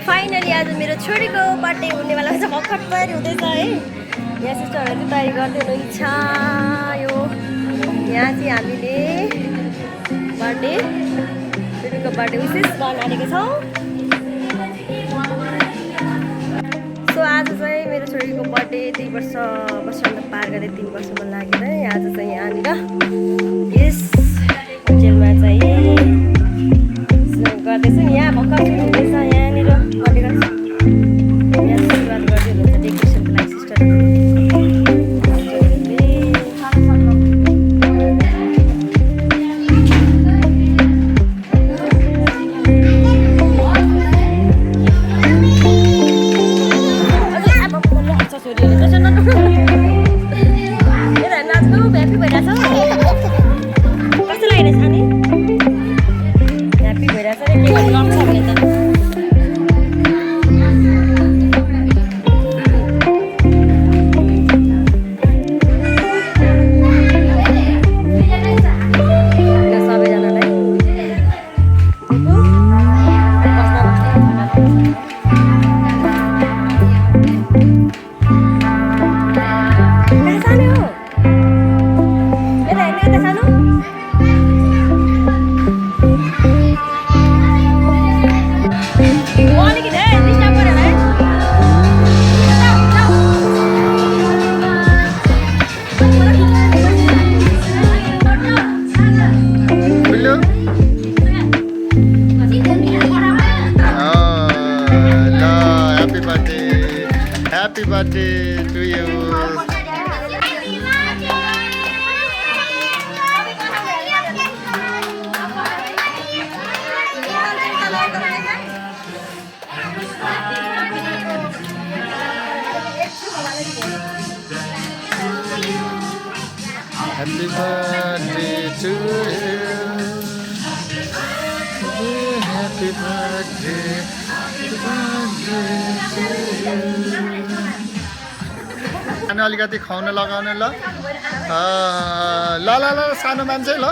Finally आज मेरो छोरीको बर्थडे हुनेवाला छ। भर्खर तयारी हुँदैछ है। यहाँ सिस्टरहरूले तयारी गर्दै हुनुहुन्छ। यो यहाँ चाहिँ हामीले छोरीको बर्थडे विशेष गर्न आँटेको छौँ। सो आज चाहिँ मेरो छोरीको बर्थडे 2 वर्ष वर्षभन्दा पार गरेर 3 वर्षमा लागेर आज चाहिँ यहाँनिर यस होटेलमा चाहिँ गर्दैछौँ। यहाँ भर्खर सुरु हुँदैछ। यहाँनिर बर्थडे गर्छ। यहाँ सुरुवात गर्दै हुनुहुन्छ डेकोरेसनको लागि सिस्टरहरूले। Happy birthday to you. Happy birthday to you. Happy birthday. अनि अलिकति खुवाउन लगाउने ल ल ल ल सानो मान्छे ल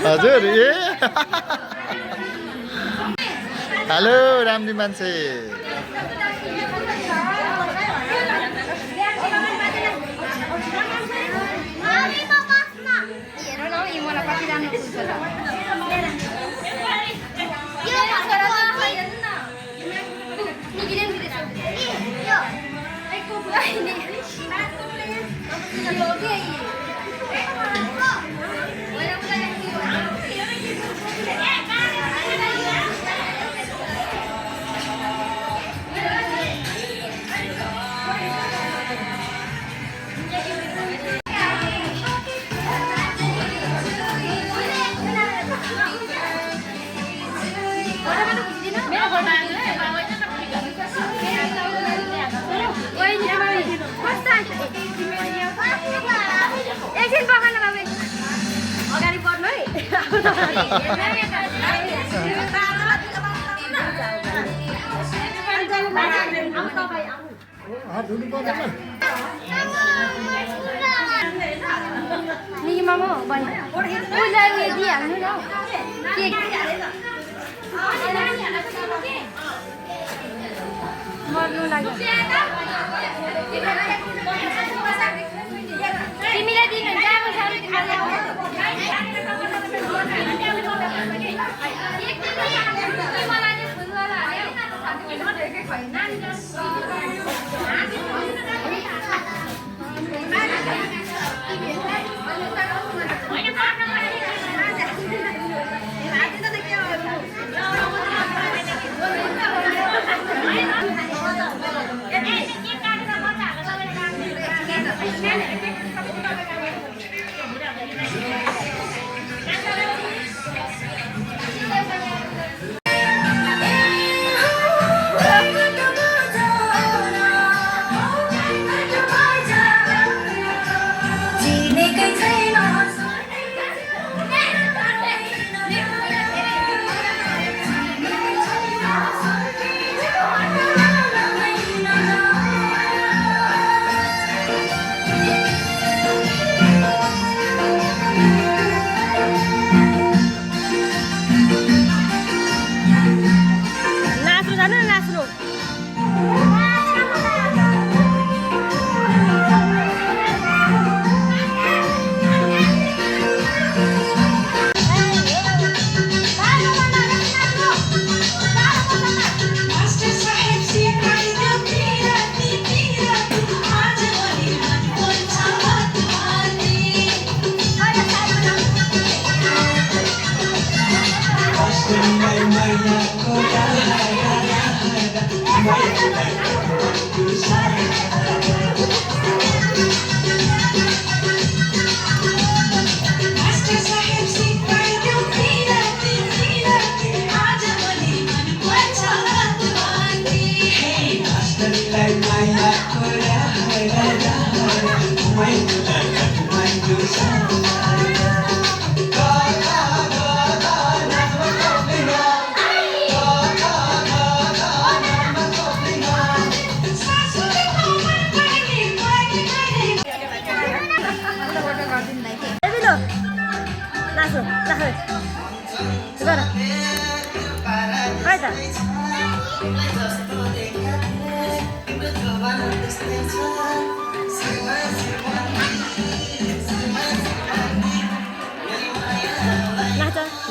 हजुर ए हेलो रामदी मान्छे हात धुनु पर्दैन निकीमा म बहिनी उसलाई उयो दिइहाल्नु न के मर्नु लाग्यो तिमीलाई दिनुहुन्छ अब सानो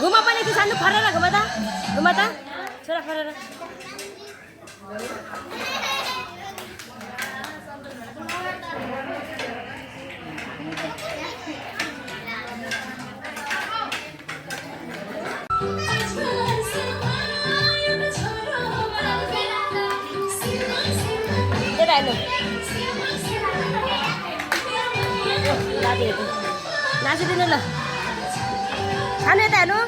घुमा पनि त्यो सानो फरेर घुमा त छोरा फरेर यता हेर्नु नाचिदिनु ल खानु यता हेर्नु